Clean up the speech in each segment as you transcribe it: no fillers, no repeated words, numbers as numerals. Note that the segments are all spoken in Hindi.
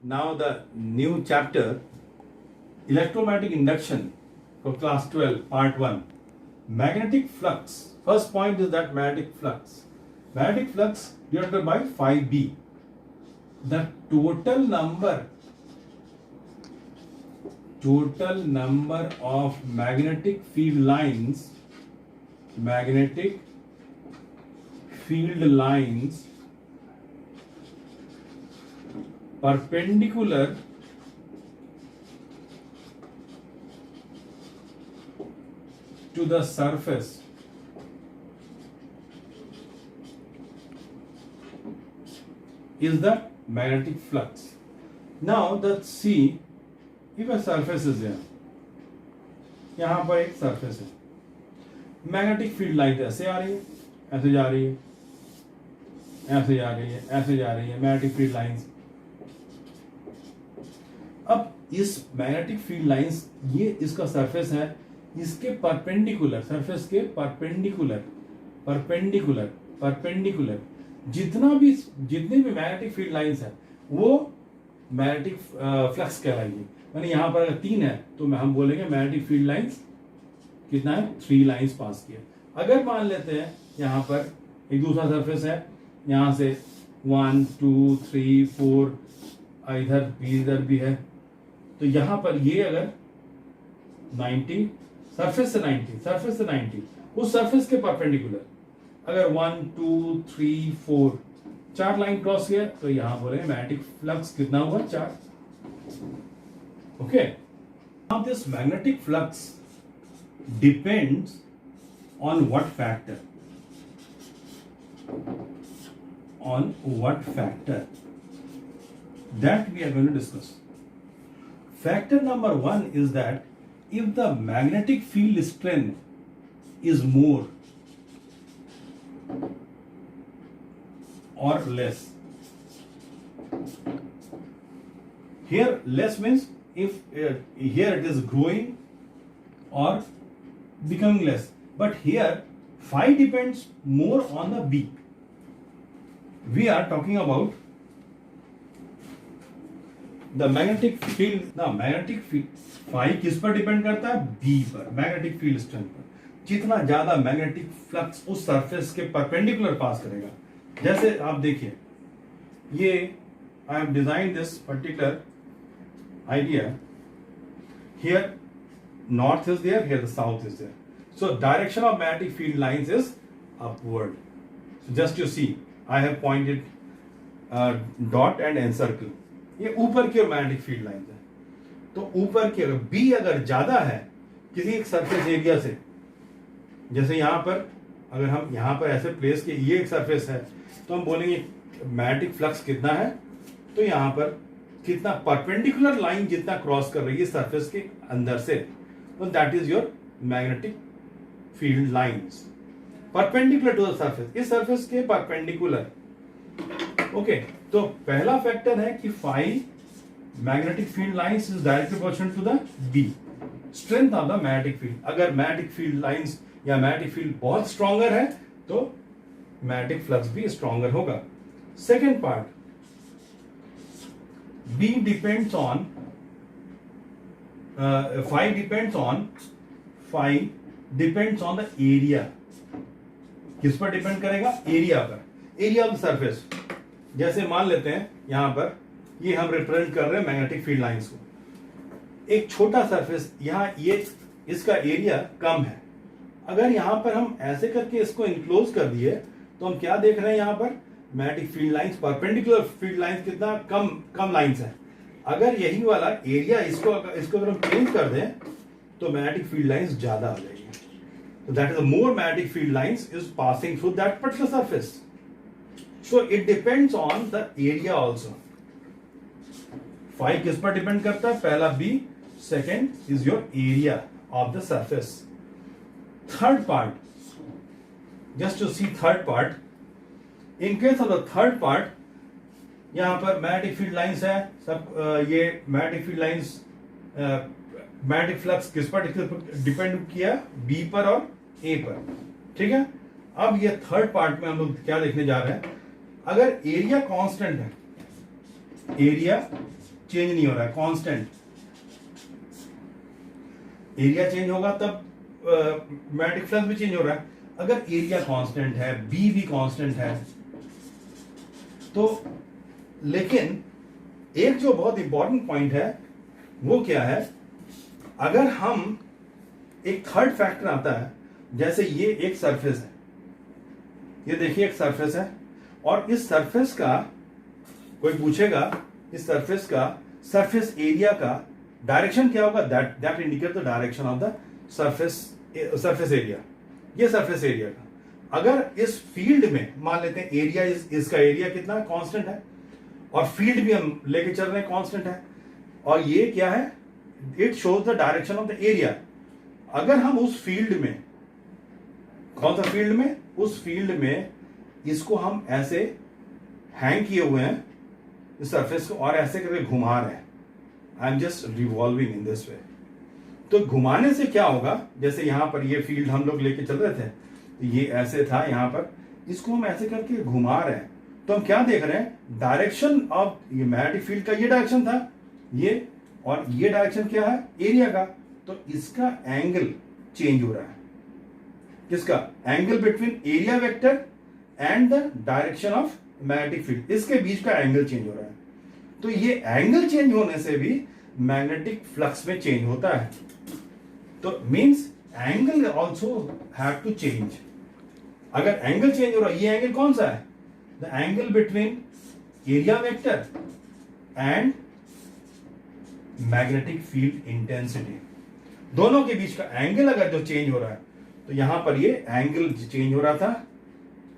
now the new chapter, electromagnetic induction for class 12, part 1. Magnetic flux. First point is that magnetic flux. Magnetic flux divided by phi b. The total number of magnetic field lines perpendicular to the surface is the magnetic flux. Now let's see if a surface is there. यहाँ पर एक surface है, मैग्नेटिक फील्ड लाइन ऐसे आ रही है, ऐसे जा रही है, ऐसे जा रही है, ऐसे जा रही है, मैग्नेटिक फील्ड लाइंस. अब इस मैग्नेटिक फील्ड लाइंस, ये इसका सरफेस है, इसके परपेंडिकुलर, सरफेस के परपेंडिकुलर जितने भी मैग्नेटिक फील्ड लाइंस है वो मैग्नेटिक फ्लक्स कहलाएगी. यानी यहाँ पर अगर 3 है तो हम बोलेंगे मैग्नेटिक फील्ड लाइंस कितना है, 3 लाइंस पास किया. अगर मान लेते हैं यहाँ पर एक दूसरा सरफेस है, यहाँ से 1 2 3 4 इधर भी है, तो यहाँ पर ये अगर 90 सरफेस से 90 उस सरफेस के परपेंडिकुलर अगर 1 2 3 4 4 लाइन क्रॉस किया तो यहां बोलेंगे मैग्नेटिक फ्लक्स कितना हुआ, 4. Okay. Now this magnetic flux depends on what factor, that we are going to discuss. Factor number 1 is that if the magnetic field strength is more or less. Here less means if here it is growing or becoming less, but here phi depends more on the B. We are talking about the magnetic field. phi किस पर डिपेंड करता है, B पर, मैग्नेटिक फील्ड स्ट्रेंथ पर. जितना ज्यादा मैग्नेटिक फ्लक्स उस सरफेस के परपेंडिकुलर पास करेगा. जैसे आप देखिए, ये I have design this particular idea. Here north is there, here the south is there, so direction of magnetic field lines is upward. Just you see, I have pointed dot and encircle. ये ऊपर की ओर मैग्नेटिक फील्ड लाइंस है. तो ऊपर की ओर बी अगर ज्यादा है किसी एक सरफेस एरिया से, जैसे यहां पर अगर हम यहां पर ऐसे प्लेस के, ये एक सरफेस है, तो हम बोलेंगे मैग्नेटिक फ्लक्स कितना है, तो यहां पर कितना परपेंडिकुलर लाइन जितना क्रॉस कर रही है सरफेस के अंदर से, तो that is your magnetic field lines perpendicular to the surface. इस सरफेस के परपेंडिकुलर. ओके. तो पहला फैक्टर है कि phi magnetic field lines is directly proportional to the B, strength of the magnetic field. अगर मैग्नेटिक फील्ड लाइंस या मैग्नेटिक फील्ड बहुत स्ट्रॉन्गर है तो मैग्नेटिक फ्लक्स भी स्ट्रॉन्गर होगा. Second part, B depends on phi depends on the area. किस पर डिपेंड करेगा, एरिया पर, एरिया ऑफ द सरफेस. जैसे मान लेते हैं यहां पर ये हम रिप्रेजेंट कर रहे हैं मैग्नेटिक फील्ड लाइंस को. एक छोटा सरफेस, यहां ये इसका एरिया कम है. अगर यहां पर हम ऐसे करके इसको इनक्लोज कर दिए तो हम क्या देख रहे हैं, यहां पर magnetic field lines, perpendicular field lines कितना कम लाइंस है. अगर यही वाला एरिया इसको अगर हम चेंज कर दें तो मैग्नेटिक फील्ड लाइंस ज्यादा आ जाएगी. तो that is more magnetic field lines is passing through that particular surface. So it depends on the area also. Phi किस पर डिपेंड करता है, पहला B, second is your area of the surface. Third part, just to see third part. In case of the third part, यहां पर मैग्नेटिक फील्ड लाइंस है सब. ये magnetic field lines, magnetic flux किस पर डिपेंड किया, बी पर और ए पर. ठीक है. अब ये थर्ड पार्ट में हम लोग क्या देखने जा रहे हैं, अगर एरिया कांस्टेंट है, एरिया चेंज नहीं हो रहा है, कांस्टेंट। एरिया चेंज होगा तब मैग्नेटिक फ्लक्स भी चेंज हो रहा है। अगर एरिया कांस्टेंट है, बी भी कांस्टेंट है, तो लेकिन एक जो बहुत इंपॉर्टेंट पॉइंट है वो क्या है, अगर हम एक थर्ड फैक्टर आता है, जैसे ये एक सरफेस है, ये देखिए एक सरफेस है, और इस सरफेस का कोई पूछेगा, इस सरफेस का सरफेस एरिया का डायरेक्शन क्या होगा, that indicate the direction of the surface area. ये सरफेस एरिया का, अगर इस फील्ड में मान लेते हैं एरिया, इसका एरिया कितना है, कांस्टेंट है, और फील्ड भी हम लेके चल रहे हैं कांस्टेंट है, और ये क्या है, it shows the direction of the area. अगर हम उस फील्ड में, कौन सा फील्ड में, उस फील्ड में इसको हम ऐसे हैंग किए हुए हैं इस सरफेस को, और ऐसे करके घुमा रहे हैं, I am just revolving in this way. तो घुमाने से क्या होगा, जैसे यहां पर ये फील्ड हम लोग लेके चल रहे थे, ये ऐसे था यहां पर, इसको हम ऐसे करके घुमा रहे हैं, तो हम क्या देख रहे हैं, डायरेक्शन ऑफ ये मैग्नेटिक फील्ड का ये डायरेक्शन था, ये, और ये डायरेक्शन क्या है, एरिया का। तो इसका एंगल चेंज हो रहा है, किसका, angle between area vector and the direction of magnetic field, इसके बीच का एंगल चेंज हो रहा है। तो ये एंगल चेंज होने से भी मैग्नेटिक फ्लक्स में चेंज होता है। तो means angle also have to change. अगर एंगल चेंज हो रहा है, ये एंगल कौन सा है, the angle between area vector and magnetic field intensity, दोनों के बीच का एंगल अगर जो चेंज हो रहा है, तो यहां पर ये एंगल चेंज हो रहा था,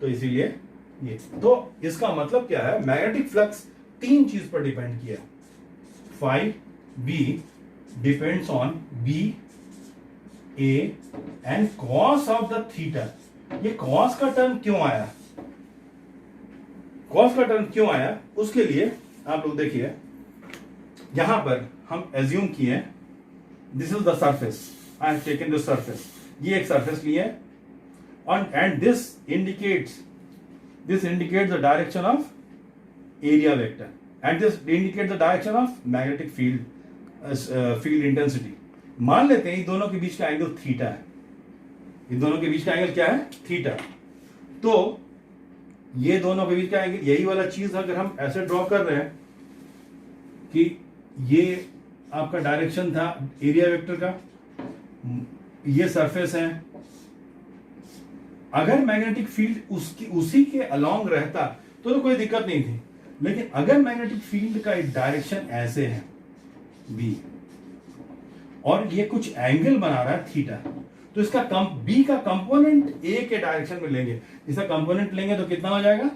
तो इसीलिए ये, तो इसका मतलब क्या है, मैग्नेटिक फ्लक्स तीन चीज पर डिपेंड किया, phi B depends on B A and cos of the theta. ये कॉस का टर्म क्यों आया, कॉस का टर्म क्यों आया, उसके लिए आप लोग देखिए, यहां पर हम एज्यूम किए, this is the surface, I have taken this surface, ये एक सरफेस लिए, and this indicates the direction of area vector, and this indicate the direction of magnetic field intensity. मान लेते हैं इन दोनों के बीच का एंगल थीटा है, इन दोनों के बीच का एंगल क्या है, थीटा। तो ये दोनों के बीच का एंगल, यही वाला चीज अगर हम ऐसे ड्रॉ कर रहे हैं कि ये आपका डायरेक्शन था एरिया वेक्टर का, ये सरफेस है, अगर मैग्नेटिक फील्ड उसी के अलोंग रहता तो कोई दिक्कत नहीं थी, लेकिन अगर मैग्नेटिक फील्ड का एक डायरेक्शन ऐसे है बी, और ये कुछ एंगल बना रहा है थीटा, तो इसका बी का कंपोनेंट ए के डायरेक्शन में लेंगे, इसका कंपोनेंट लेंगे तो कितना हो जाएगा,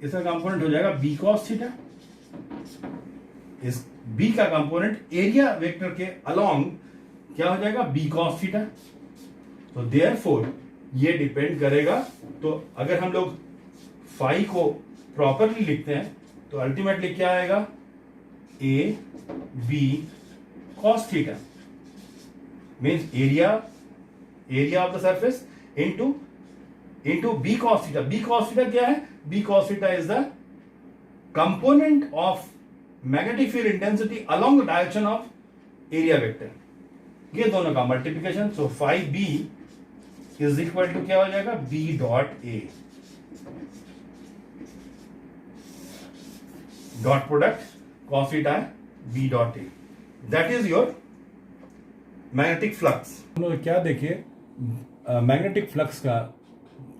इसका कंपोनेंट हो जाएगा बी कॉस थीटा। इस बी का कंपोनेंट एरिया वेक्टर के अलोंग क्या हो जाएगा, बी कॉस थीटा। तो देयरफॉर ये डिपेंड करेगा, तो अगर हम लोग फाई को प्रॉपरली लिखते हैं तो अल्टीमेटली क्या आएगा, A B cos theta, means area of the surface into B cos theta. B cos theta क्या है, B cos theta is the component of magnetic field intensity along the direction of area vector, ये दोनों का multiplication. So phi B is equal to क्या हो जाएगा, B dot A, dot product cos theta B dot A, that is your magnetic flux. क्या देखिए, मैग्नेटिक फ्लक्स का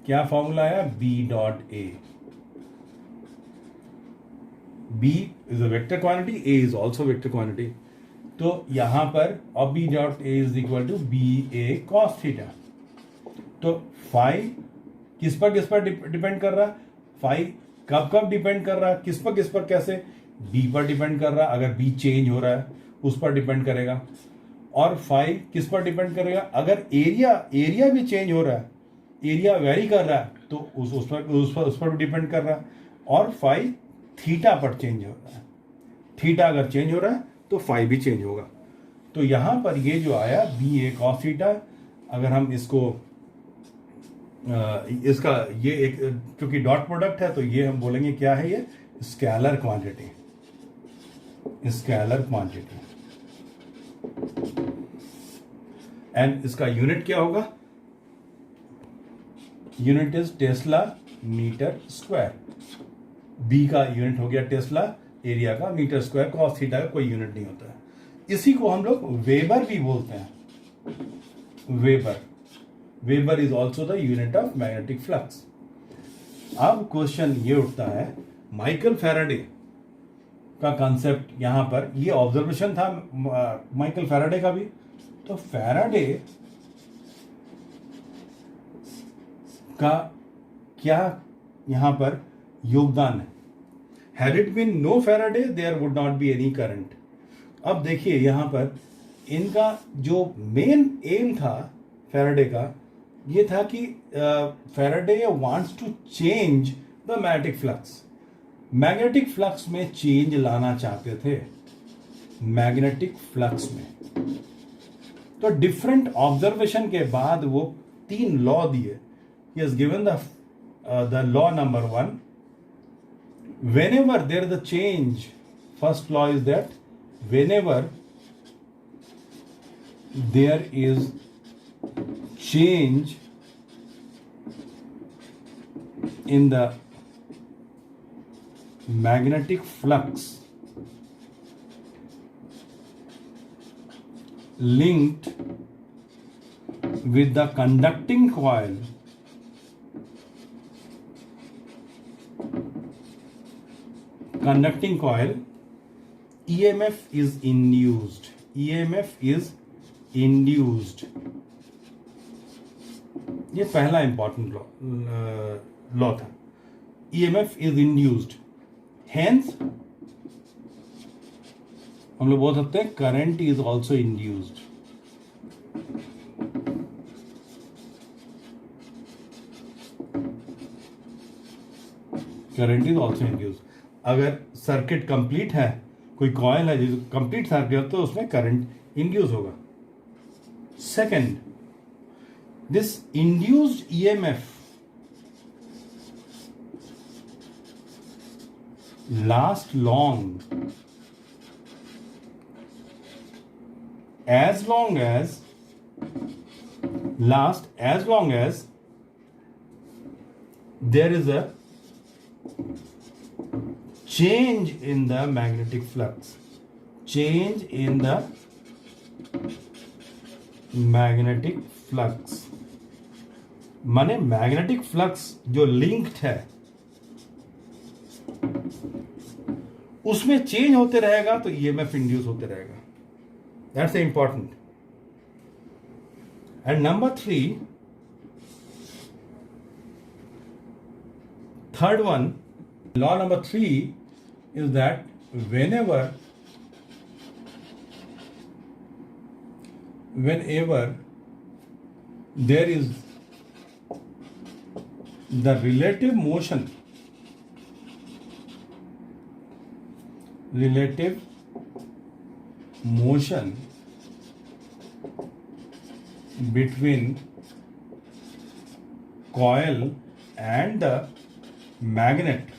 क्या फॉर्मूला आया, B dot A. B is a vector quantity, A is also vector quantity, तो यहां पर और B dot A is equal to B A cos theta. तो फाई किस पर डिपेंड कर रहा है, फाई कब डिपेंड कर रहा है, किस पर कैसे, बी पर डिपेंड कर रहा है, अगर बी चेंज हो रहा है उस पर डिपेंड करेगा, और फाई किस पर डिपेंड करेगा, अगर एरिया भी चेंज हो रहा है, एरिया वेरी कर रहा है तो उस पर भी डिपेंड कर रहा है, और फाई थीटा पर चेंज हो रहा है, थीटा अगर चेंज हो रहा है तो फाई भी चेंज होगा। तो यहां पर ये जो आया बी ए कॉस थीटा, अगर हम इसको इसका ये एक, क्योंकि डॉट प्रोडक्ट है तो ये हम बोलेंगे क्या है, ये scalar quantity. Scalar quantity, and इसका यूनिट क्या होगा? Unit is tesla metre square. B का यूनिट हो गया टेस्ला, एरिया का मीटर स्क्वायर, कॉस थीटा का कोई यूनिट नहीं होता है। इसी को हम लोग वेबर भी बोलते हैं। Weber is also the unit of magnetic flux. अब क्वेश्चन ये उठता है, माइकल फैराडे का कंसेप्ट यहां पर, ये ऑब्जर्वेशन था माइकल फैराडे का भी। तो फैराडे का क्या यहां पर योगदान है? Had it been no Faraday there would not be any current. अब देखिए यहां पर इनका जो मेन एम था फैराडे का, ये था कि Faraday wants to change the magnetic flux. Magnetic flux में चेंज लाना चाहते थे, मैग्नेटिक फ्लक्स में। तो डिफरेंट ऑब्जर्वेशन के बाद वो 3 लॉ दिए। He has given the law number 1, whenever there is a change, first law is that whenever there is change in the magnetic flux linked with the conducting coil, EMF is induced. EMF is induced. ये पहला इंपॉर्टेंट लॉ था। EMF is induced. Hence हम लोग बोल सकते हैं current is also induced. Current is also induced. अगर सर्किट कंप्लीट है, कोई कॉइल है जिस कंप्लीट सर्किट, तो उसमें करंट इंड्यूस होगा। Second, this induced EMF last long as long as there is a change in the magnetic flux. Change in the magnetic flux माने मैग्नेटिक फ्लक्स जो लिंक्ड है उसमें चेंज होते रहेगा तो ईएमएफ इंड्यूस होते रहेगा। That's important. And number 3, third one, law number 3 is that whenever there is the relative motion between coil and the magnet,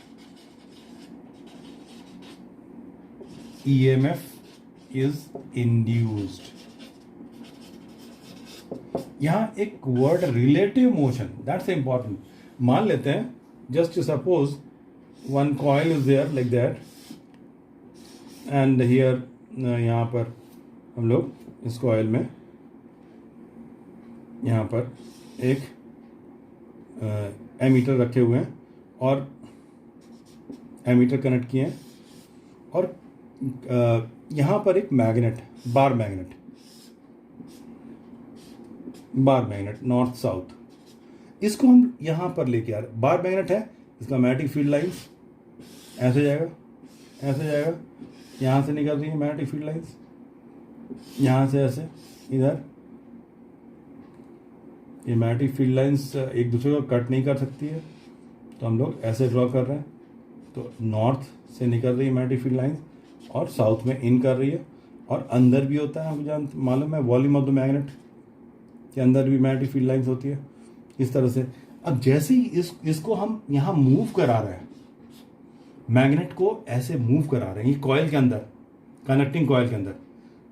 EMF is induced. यहां एक word relative motion, that's important. मान लेते हैं, just suppose one coil is there like that, and here यहाँ पर हम लोग इस कॉइल में यहाँ पर एक एमीटर रखे हुए हैं और एमीटर कनेक्ट किए हैं, और यहाँ पर एक magnet, bar magnet north south, इसको हम यहाँ पर लेके आ रहे। बार मैग्नेट है, इसका मैग्नेटिक फील्ड लाइंस ऐसे जाएगा, यहाँ से निकल रही है मैग्नेटिक फील्ड लाइंस, यहाँ से ऐसे इधर। ये मैग्नेटिक फील्ड लाइंस एक दूसरे को कट नहीं कर सकती है, तो हम लोग ऐसे ड्रॉ कर रहे हैं। तो नॉर्थ से निकल रही है मैग्नेटिक फील्ड लाइंस और साउथ में इन कर रही है, और अंदर भी होता है, हमको मालूम है वॉल्यूम ऑफ द मैग्नेट के अंदर भी मैग्नेटिक फील्ड लाइंस होती है इस तरह से। अब जैसे ही इसको हम यहाँ मूव करा रहे हैं, मैग्नेट को ऐसे मूव करा रहे हैं, ये कॉइल के अंदर कनेक्टिंग कॉइल के अंदर,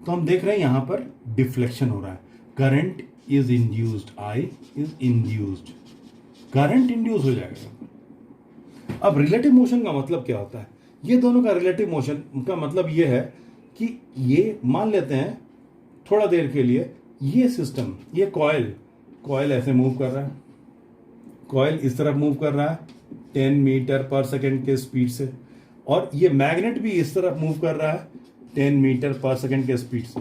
तो हम देख रहे हैं यहां पर डिफ्लेक्शन हो रहा है, current is induced, I is induced, current induce हो जाएगा। अब रिलेटिव मोशन का मतलब क्या होता है? ये दोनों का रिलेटिव मोशन का मतलब ये है कि ये मान लेते हैं थोड़ा देर के लिए ये सिस्टम, ये कॉइल ऐसे मूव कर रहा है, कॉइल इस तरफ मूव कर रहा है 10 मीटर पर सेकेंड के स्पीड से, और ये मैग्नेट भी इस तरफ मूव कर रहा है 10 मीटर पर सेकेंड के स्पीड से।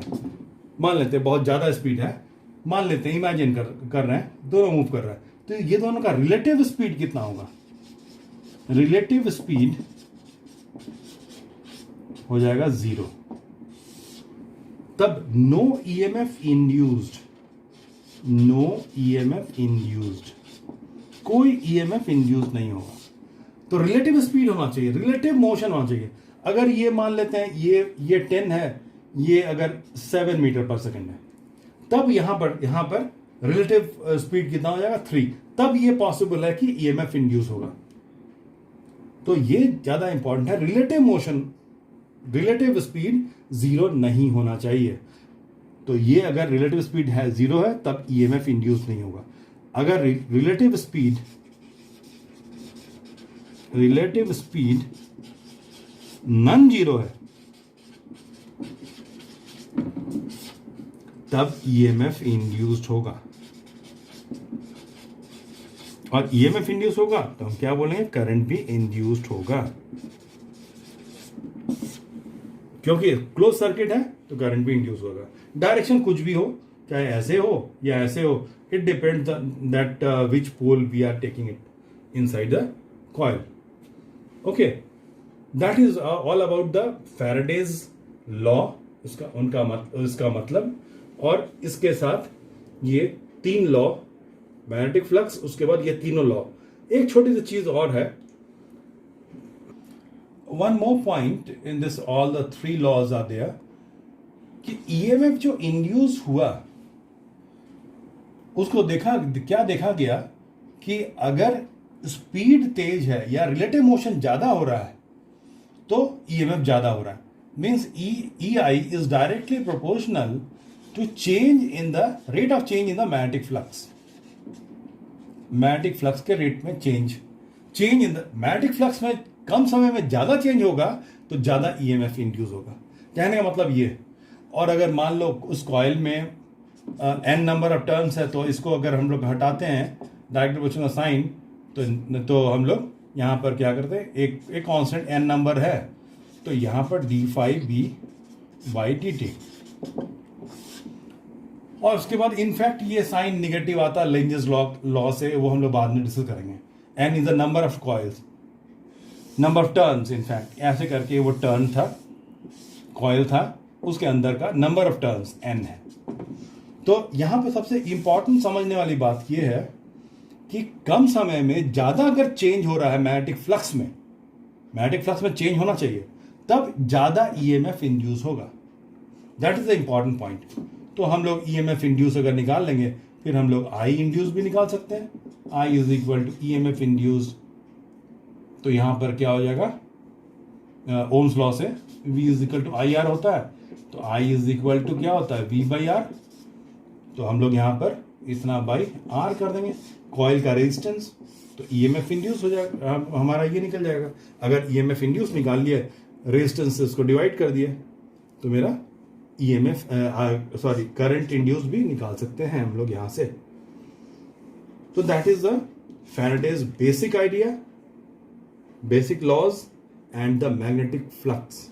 मान लेते हैं बहुत ज़्यादा स्पीड है, मान लेते हैं, इमेजिन कर रहे हैं दोनों मूव कर रहा है, तो ये दोनों का रिलेटिव स्पीड कितना होगा? रिलेटिव स्पीड हो जाएगा 0। तब no EMF induced, no EMF induced, कोई ईएमएफ इंड्यूस नहीं होगा। तो रिलेटिव स्पीड होना चाहिए, रिलेटिव मोशन होना चाहिए। अगर ये मान लेते हैं ये 10 है, ये अगर 7 मीटर पर सेकेंड है, तब यहां पर रिलेटिव स्पीड कितना हो जाएगा? 3। तब ये पॉसिबल है कि ईएमएफ इंड्यूस होगा। तो ये ज्यादा इंपॉर्टेंट है, रिलेटिव मोशन, रिलेटिव स्पीड 0 नहीं होना चाहिए। तो ये अगर रिलेटिव स्पीड है 0 है, तब ईएमएफ इंड्यूस नहीं होगा। अगर रिलेटिव स्पीड नॉन जीरो है, तब ईएमएफ इंड्यूस्ड होगा, और ईएमएफ इंड्यूस होगा तो हम क्या बोलेंगे? करंट भी इंड्यूस्ड होगा, क्योंकि क्लोज सर्किट है तो करंट भी इंड्यूस होगा। डायरेक्शन कुछ भी हो, चाहे ऐसे हो या ऐसे हो, it depends that which pole we are taking it inside the coil. Okay, that is all about the Faraday's law, इसका मतलब, और इसके साथ ये 3 लॉ, मैग्नेटिक फ्लक्स, उसके बाद ये तीनों लॉ। एक छोटी सी चीज और है, one more point in this, all the 3 laws are there, कि ईएमएफ जो इंड्यूस हुआ उसको क्या देखा गया कि अगर स्पीड तेज है या रिलेटिव मोशन ज्यादा हो रहा है तो ईएमएफ ज्यादा हो रहा है, means EI is directly proportional to change in the rate of change in the magnetic flux. Magnetic flux के रेट में change in the magnetic flux में कम समय में ज्यादा चेंज होगा तो ज्यादा ईएमएफ इंड्यूस होगा। कहने का मतलब ये। और अगर मान लो उस कॉइल में n नंबर ऑफ टर्न्स है, तो इसको अगर हम लोग हटाते हैं डायरेक्ट प्रोपोर्शनल साइन, तो हम लोग यहाँ पर क्या करते हैं, एक कांस्टेंट n नंबर है, तो यहाँ पर d∅b/dt, और उसके बाद इनफैक्ट ये साइन निगेटिव आता है लेंजेस लॉ से, वो हम लोग बाद में डिस्कस करेंगे। n is the number of coils, number of turns, in fact ऐसे करके वो टर्न था, कॉइल था, उसके अंदर का नंबर ऑफ टर्न्स n है। तो यहां पे सबसे इंपॉर्टेंट समझने वाली बात यह है कि कम समय में ज्यादा अगर चेंज हो रहा है मैग्नेटिक फ्लक्स में चेंज होना चाहिए, तब ज्यादा ईएमएफ इंड्यूस होगा। That is the important point. तो हम लोग ईएमएफ इंड्यूस अगर निकाल लेंगे, फिर हम लोग आई इंड्यूस भी निकाल सकते हैं, I is equal to EMF induce. तो यहां पर क्या हो जाएगा, ओम्स लॉ से V is equal to I R होता है, तो I इज इक्वल टू क्या होता है, V/R। तो हम लोग यहाँ पर इतना बाई R कर देंगे, कॉइल का रेजिस्टेंस, तो ईएमएफ इंड्यूस हो जाएगा, हमारा ये निकल जाएगा। अगर ईएमएफ इंड्यूस निकाल लिया, रेजिस्टेंस से उसको डिवाइड कर दिया, तो मेरा करंट इंड्यूस भी निकाल सकते हैं हम लोग यहाँ से। तो that is the Faraday's basic idea, basic laws and the magnetic flux.